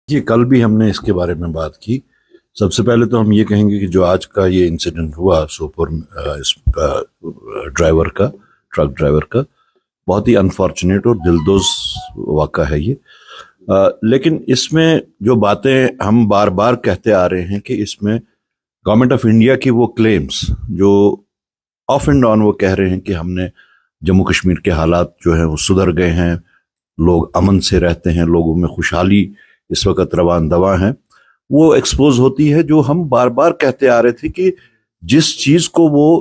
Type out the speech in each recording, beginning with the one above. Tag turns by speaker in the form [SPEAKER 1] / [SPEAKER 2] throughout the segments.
[SPEAKER 1] یہ کل بھی ہم نے اس کے بارے میں بات کی. سب سے پہلے تو ہم یہ کہیں گے کہ جو آج کا یہ انسیڈنٹ ہوا سوپور اس کا ڈرائیور کا ٹرک ڈرائیور کا بہت ہی انفارچونیٹ اور دلدوز واقعہ ہے یہ. لیکن اس میں جو باتیں ہم بار بار کہتے آ رہے ہیں کہ اس میں گورنمنٹ آف انڈیا کی وہ کلیمز جو آف اینڈ آن وہ کہہ رہے ہیں کہ ہم نے جموں کشمیر کے حالات جو ہیں وہ سدھر گئے ہیں, لوگ امن سے رہتے ہیں, لوگوں میں خوشحالی اس وقت روان دواں ہیں, وہ ایکسپوز ہوتی ہے. جو ہم بار بار کہتے آ رہے تھے کہ جس چیز کو وہ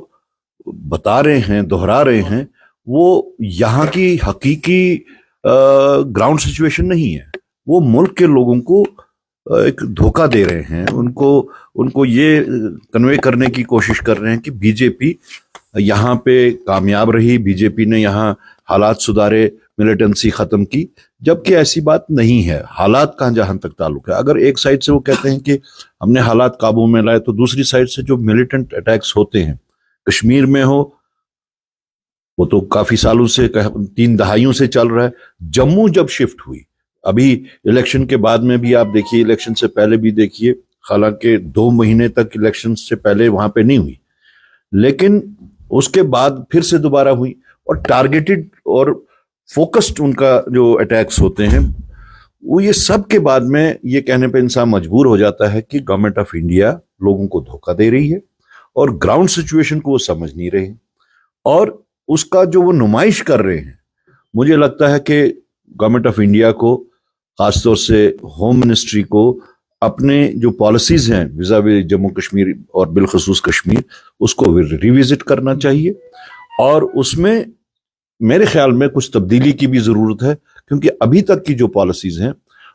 [SPEAKER 1] بتا رہے ہیں, دہرا رہے ہیں, وہ یہاں کی حقیقی گراؤنڈ سچویشن نہیں ہے. وہ ملک کے لوگوں کو ایک دھوکہ دے رہے ہیں, ان کو یہ کنوے کرنے کی کوشش کر رہے ہیں کہ بی جے پی یہاں پہ کامیاب رہی, بی جے پی نے یہاں حالات سدھارے, ملیٹنسی ختم کی, جبکہ ایسی بات نہیں ہے. حالات کا جہاں تک تعلق ہے, اگر ایک سائڈ سے وہ کہتے ہیں کہ ہم نے حالات قابو میں لائے, تو دوسری سائڈ سے جو ملیٹنٹ اٹیکس ہوتے ہیں کشمیر میں ہو, وہ تو کافی سالوں سے 3 دہائیوں سے چل رہا ہے. جموں جب شفٹ ہوئی, ابھی الیکشن کے بعد میں بھی آپ دیکھیے, الیکشن سے پہلے بھی دیکھیے, حالانکہ 2 مہینے تک الیکشن سے پہلے وہاں پہ نہیں ہوئی, لیکن اس کے بعد پھر سے دوبارہ ہوئی, اور ٹارگیٹڈ اور فوکسڈ ان کا جو اٹیکس ہوتے ہیں, وہ یہ سب کے بعد میں یہ کہنے پہ انسان مجبور ہو جاتا ہے کہ گورنمنٹ آف انڈیا لوگوں کو دھوکہ دے رہی ہے اور گراؤنڈ سچویشن کو وہ سمجھ نہیں رہے ہیں, اور اس کا جو وہ نمائش کر رہے ہیں. مجھے لگتا ہے کہ گورنمنٹ آف انڈیا کو, خاص طور سے ہوم منسٹری کو, اپنے جو پالیسیز ہیں ویزاوی جموں کشمیر اور بالخصوص کشمیر, اس کو ریوزٹ کرنا چاہیے. اور اس میں میرے خیال میں کچھ تبدیلی کی بھی ضرورت ہے, کیونکہ ابھی تک کی جو پالیسیز ہیں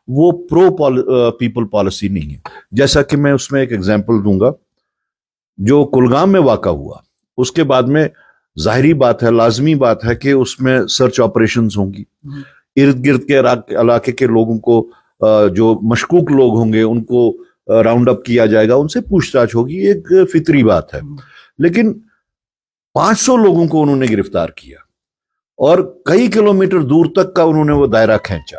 [SPEAKER 1] وہ پرو پیپل پالیسی نہیں ہے. جیسا کہ میں اس میں ایک ایگزامپل دوں گا, جو کلگام میں واقع ہوا, اس کے بعد میں ظاہری بات ہے, لازمی بات ہے کہ اس میں سرچ آپریشنز ہوں گی, ارد گرد کے علاقے کے لوگوں کو, جو مشکوک لوگ ہوں گے ان کو راؤنڈ اپ کیا جائے گا, ان سے پوچھ تاچھ ہوگی, ایک فطری بات ہے. لیکن 500 لوگوں کو انہوں نے گرفتار کیا اور کئی کلومیٹر دور تک کا انہوں نے وہ دائرہ کھینچا.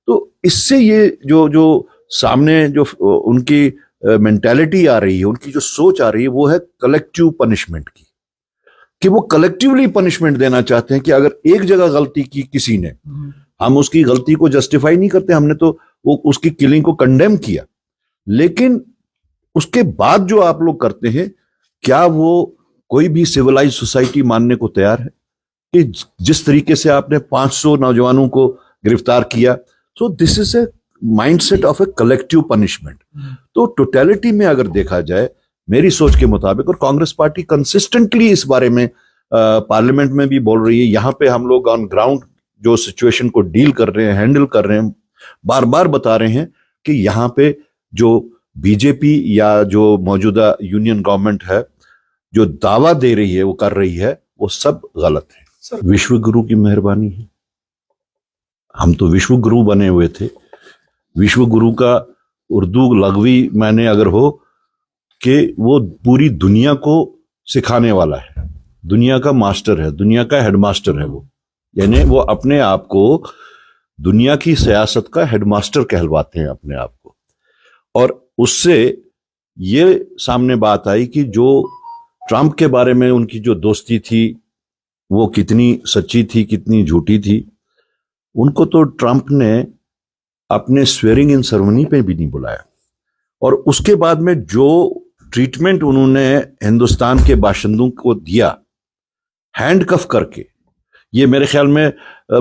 [SPEAKER 1] تو اس سے یہ جو سامنے جو ان کی مینٹیلٹی آ رہی ہے, ان کی جو سوچ آ رہی ہے, وہ ہے کلیکٹیو پنشمنٹ کی, کہ وہ کلیکٹیولی پنشمنٹ دینا چاہتے ہیں کہ اگر ایک جگہ غلطی کی کسی نے, ہم اس کی غلطی کو جسٹیفائی نہیں کرتے, ہم نے تو اس کی کلنگ کو کنڈیم کیا, لیکن اس کے بعد جو آپ لوگ کرتے ہیں, کیا وہ کوئی بھی سیولائز سوسائٹی ماننے کو تیار ہے کہ جس طریقے سے آپ نے 500 نوجوانوں کو گرفتار کیا؟ So this is a mindset of a collective punishment. تو ٹوٹیلٹی میں اگر دیکھا جائے میری سوچ کے مطابق, اور کانگریس پارٹی کنسسٹنٹلی اس بارے میں پارلیمنٹ میں بھی بول رہی ہے, یہاں پہ ہم لوگ آن گراؤنڈ جو سچویشن کو ڈیل کر رہے ہیں, ہینڈل کر رہے ہیں, بار بار بتا رہے ہیں کہ یہاں پہ جو بی جے پی یا جو موجودہ یونین گورنمنٹ ہے جو دعویٰ دے رہی ہے, وہ کر رہی ہے, وہ سب غلط ہے. وشو گرو کی مہربانی ہے, ہم تو وشو گرو بنے ہوئے تھے. وشو گرو کا اردو لغوی معنی اگر ہو کہ وہ پوری دنیا کو سکھانے والا ہے, دنیا کا ماسٹر ہے, دنیا کا ہیڈ ماسٹر ہے وہ, یعنی وہ اپنے آپ کو دنیا کی سیاست کا ہیڈ ماسٹر کہلواتے ہیں اپنے آپ کو. اور اس سے یہ سامنے بات آئی کہ جو ٹرمپ کے بارے میں ان کی جو دوستی تھی وہ کتنی سچی تھی, کتنی جھوٹی تھی. ان کو تو ٹرمپ نے اپنے سویرنگ ان سرمنی پہ بھی نہیں بلایا, اور اس کے بعد میں جو ٹریٹمنٹ انہوں نے ہندوستان کے باشندوں کو دیا ہینڈ کف کر کے, یہ میرے خیال میں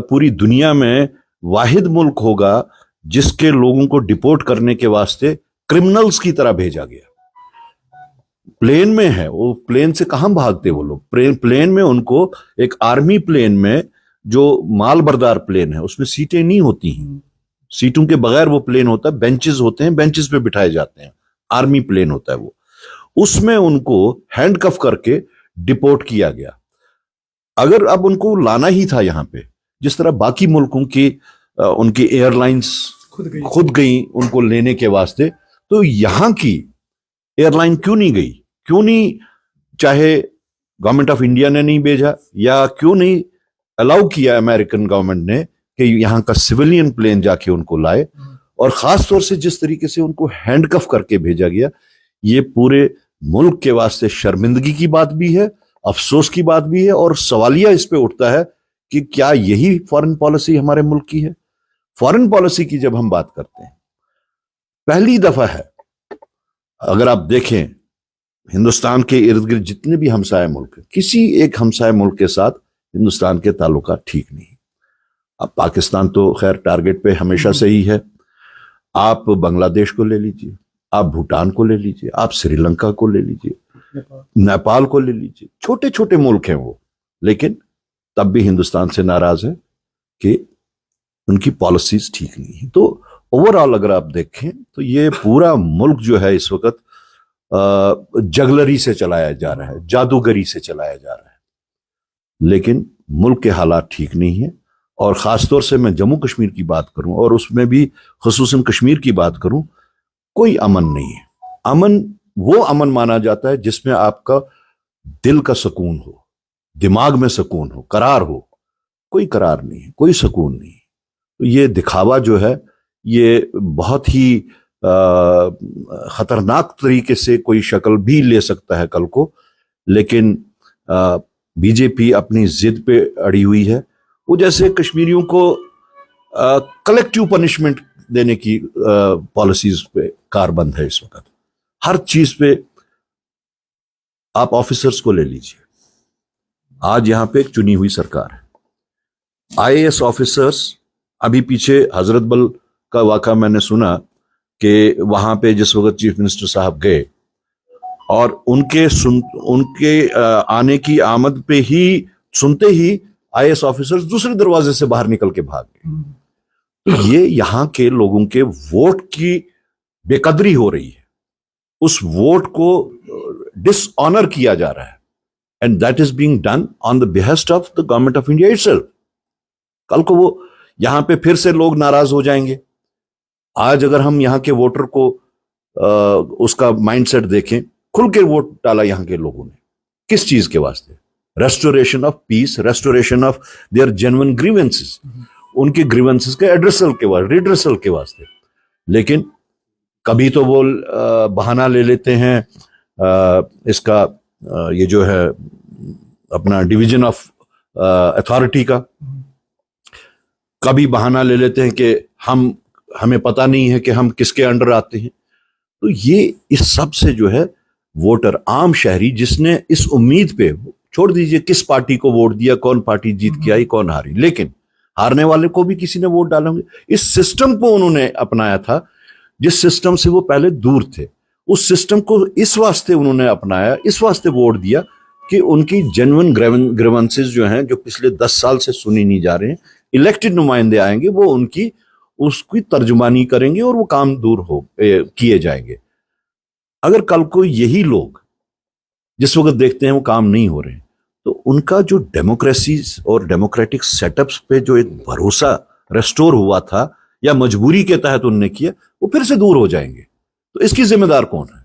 [SPEAKER 1] پوری دنیا میں واحد ملک ہوگا جس کے لوگوں کو ڈپورٹ کرنے کے واسطے کرمنلز کی طرح بھیجا گیا. پلین میں ہے, وہ پلین سے کہاں بھاگتے وہ لوگ, پلین میں ان کو, ایک آرمی پلین میں جو مال بردار پلین ہے اس میں سیٹیں نہیں ہوتی ہیں, سیٹوں کے بغیر وہ پلین ہوتا ہے, بینچز ہوتے ہیں, بینچز پہ بٹھائے جاتے ہیں, آرمی پلین ہوتا ہے وہ, اس میں ان کو ہینڈ کف کر کے ڈپورٹ کیا گیا. اگر اب ان کو لانا ہی تھا یہاں پہ, جس طرح باقی ملکوں کی ان کی ایئر لائنز خود گئیں ان کو لینے کے واسطے, تو یہاں کی ایئر لائن کیوں نہیں گئی, کیوں نہیں, چاہے گورنمنٹ آف انڈیا نے نہیں بھیجا, یا کیوں نہیں الاؤ کیا امریکن گورنمنٹ نے کہ یہاں کا سویلین پلین جا کے ان کو لائے, اور خاص طور سے جس طریقے سے ان کو ہینڈ کف کر کے بھیجا گیا، یہ پورے ملک کے واسطے شرمندگی کی بات بھی ہے، افسوس کی بات بھی ہے، اور سوالیہ اس پہ اٹھتا ہے کہ کیا یہی فارن پالیسی ہمارے ملک کی ہے؟ فارن پالیسی کی جب ہم بات کرتے ہیں، پہلی دفعہ ہے، اگر آپ دیکھیں ہندوستان کے ارد گرد جتنے بھی ہمسائے ملک ہیں، کسی ایک ہمسائے ملک کے ساتھ ہندوستان کے تعلقات ٹھیک نہیں۔ اب پاکستان تو خیر ٹارگٹ پہ ہمیشہ سے ہی ہے، آپ بنگلہ دیش کو لے لیجئے، آپ بھوٹان کو لے لیجئے، آپ سری لنکا کو لے لیجئے، نیپال کو لے لیجئے، چھوٹے چھوٹے ملک ہیں وہ، لیکن تب بھی ہندوستان سے ناراض ہے کہ ان کی پالیسیز ٹھیک نہیں ہیں۔ تو اوورآل اگر آپ دیکھیں تو یہ پورا ملک جو ہے اس وقت جگلری سے چلایا جا رہا ہے، جادوگری سے چلایا جا رہا ہے، لیکن ملک کے حالات ٹھیک نہیں ہیں۔ اور خاص طور سے میں جموں کشمیر کی بات کروں، اور اس میں بھی خصوصاً کشمیر کی بات کروں، کوئی امن نہیں ہے۔ امن وہ امن مانا جاتا ہے جس میں آپ کا دل کا سکون ہو، دماغ میں سکون ہو، قرار ہو۔ کوئی قرار نہیں ہے، کوئی سکون نہیں ہے۔ تو یہ دکھاوا جو ہے یہ بہت ہی خطرناک طریقے سے کوئی شکل بھی لے سکتا ہے کل کو، لیکن بی جے پی اپنی ضد پہ اڑی ہوئی ہے۔ وہ جیسے کشمیریوں کو کلیکٹیو پنشمنٹ دینے کی پالیسیز پہ کاربند ہے اس وقت، ہر چیز پہ۔ آپ آفیسرز کو لے لیجئے، آج یہاں پہ ایک چنی ہوئی سرکار ہے، آئی اے ایس آفیسرز، ابھی پیچھے حضرت بل کا واقعہ میں نے سنا کہ وہاں پہ جس وقت چیف منسٹر صاحب گئے اور ان کے آنے کی آمد پہ ہی سنتے ہی آئی اے ایس آفیسرز دوسرے دروازے سے باہر نکل کے بھاگ گئے۔ تو یہ یہاں کے لوگوں کے ووٹ کی بے قدری ہو رہی ہے، اس ووٹ کو ڈس آنر کیا جا رہا ہے، and that is being done on the behest of the government of India itself۔ کل کو وہ یہاں پہ پھر سے لوگ ناراض ہو جائیں گے۔ آج اگر ہم یہاں کے ووٹر کو اس کا مائنڈ سیٹ دیکھیں، کھل کے ووٹ ڈالا یہاں کے لوگوں نے کس چیز کے واسطے؟ Restoration of peace, restoration of their genuine grievances, ان کے گریونسز کے ریڈریسل کے واسطے۔ لیکن کبھی تو وہ بہانہ لے لیتے ہیں اس کا، یہ جو ہے اپنا ڈویژن آف اتھارٹی کا، کبھی بہانہ لے لیتے ہیں کہ ہمیں پتہ نہیں ہے کہ ہم کس کے انڈر آتے ہیں۔ تو یہ اس سب سے جو ہے ووٹر، عام شہری، جس نے اس امید پہ، چھوڑ دیجئے کس پارٹی کو ووٹ دیا، کون پارٹی جیت کے آئی کون ہاری، لیکن ہارنے والے کو بھی کسی نے ووٹ ڈالیں گے۔ اس سسٹم کو انہوں نے اپنایا تھا جس سسٹم سے وہ پہلے دور تھے، اس سسٹم کو اس واسطے انہوں نے اپنایا، اس واسطے ووٹ دیا کہ ان کی جینوئن گریونسز جو ہیں، جو پچھلے 10 سال سے سنی نہیں جا رہے ہیں، الیکٹڈ نمائندے آئیں گے، وہ ان کی اس کی ترجمانی کریں گے اور وہ کام دور کیے جائیں گے۔ اگر کل کو یہی لوگ جس وقت دیکھتے ہیں وہ کام نہیں ہو رہے ہیں، تو ان کا جو ڈیموکریسیز اور ڈیموکریٹک سیٹ اپس پہ جو ایک بھروسہ ریسٹور ہوا تھا یا مجبوری کے تحت انہوں نے کیا، وہ پھر سے دور ہو جائیں گے۔ تو اس کی ذمہ دار کون ہے؟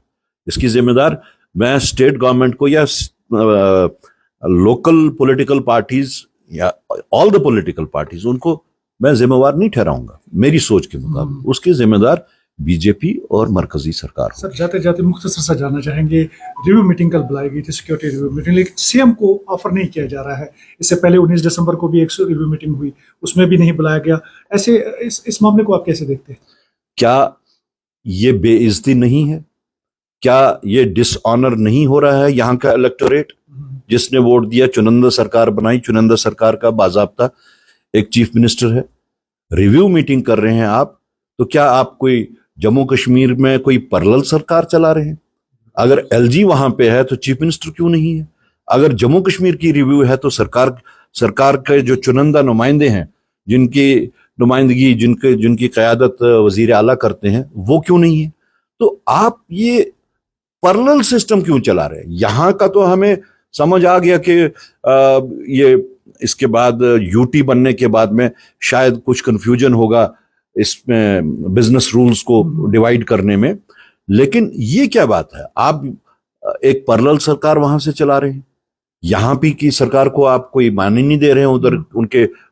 [SPEAKER 1] اس کی ذمہ دار میں اسٹیٹ گورنمنٹ کو یا لوکل پولیٹیکل پارٹیز یا آل دا پولیٹیکل پارٹیز، ان کو میں ذمہ وار نہیں ٹھہراؤں گا میری سوچ کے مطابق۔ اس کے ذمہ دار بی جے پی اور مرکزی سرکار۔
[SPEAKER 2] سر جاتے جاتے مختصر سا جاننا چاہیں گے، ریویو میٹنگ کل بلائی گئی تھی، سیکورٹی ریویو میٹنگ، لیکن سی ایم کو آفر نہیں کیا جا رہا ہے۔ اس سے پہلے 19 دسمبر کو بھی ایک ریویو میٹنگ ہوئی، اس میں بھی نہیں بلایا گیا۔ ایسے اس معاملے کو آپ کیسے دیکھتے ہیں؟
[SPEAKER 1] کیا یہ بے عزتی نہیں ہے؟ کیا یہ ڈس آنر نہیں ہو رہا ہے یہاں کا الیکٹوریٹ جس نے ووٹ دیا، چنندہ سرکار بنائی، چنندہ سرکار کا باضابطہ ایک چیف منسٹر ہے؟ ریویو میٹنگ کر رہے ہیں آپ، تو کیا آپ کوئی جموں کشمیر میں کوئی پیرلل سرکار چلا رہے ہیں؟ اگر ایل جی وہاں پہ ہے تو چیف منسٹر کیوں نہیں ہے؟ اگر جموں کشمیر کی ریویو ہے تو سرکار کے جو چنندہ نمائندے ہیں، جن کی نمائندگی، جن کی قیادت وزیر اعلیٰ کرتے ہیں، وہ کیوں نہیں ہے؟ تو آپ یہ پیرلل سسٹم کیوں چلا رہے ہیں؟ یہاں کا تو ہمیں سمجھ آ گیا کہ یہ اس کے بعد یو ٹی بننے کے بعد میں شاید کچھ کنفیوژن ہوگا اس میں بزنس رولز کو ڈیوائیڈ کرنے میں، لیکن یہ کیا بات ہے؟ آپ ایک پیرلل سرکار وہاں سے چلا رہے ہیں، یہاں بھی کی سرکار کو آپ کوئی معنی نہیں دے رہے ہیں، ادھر ان کے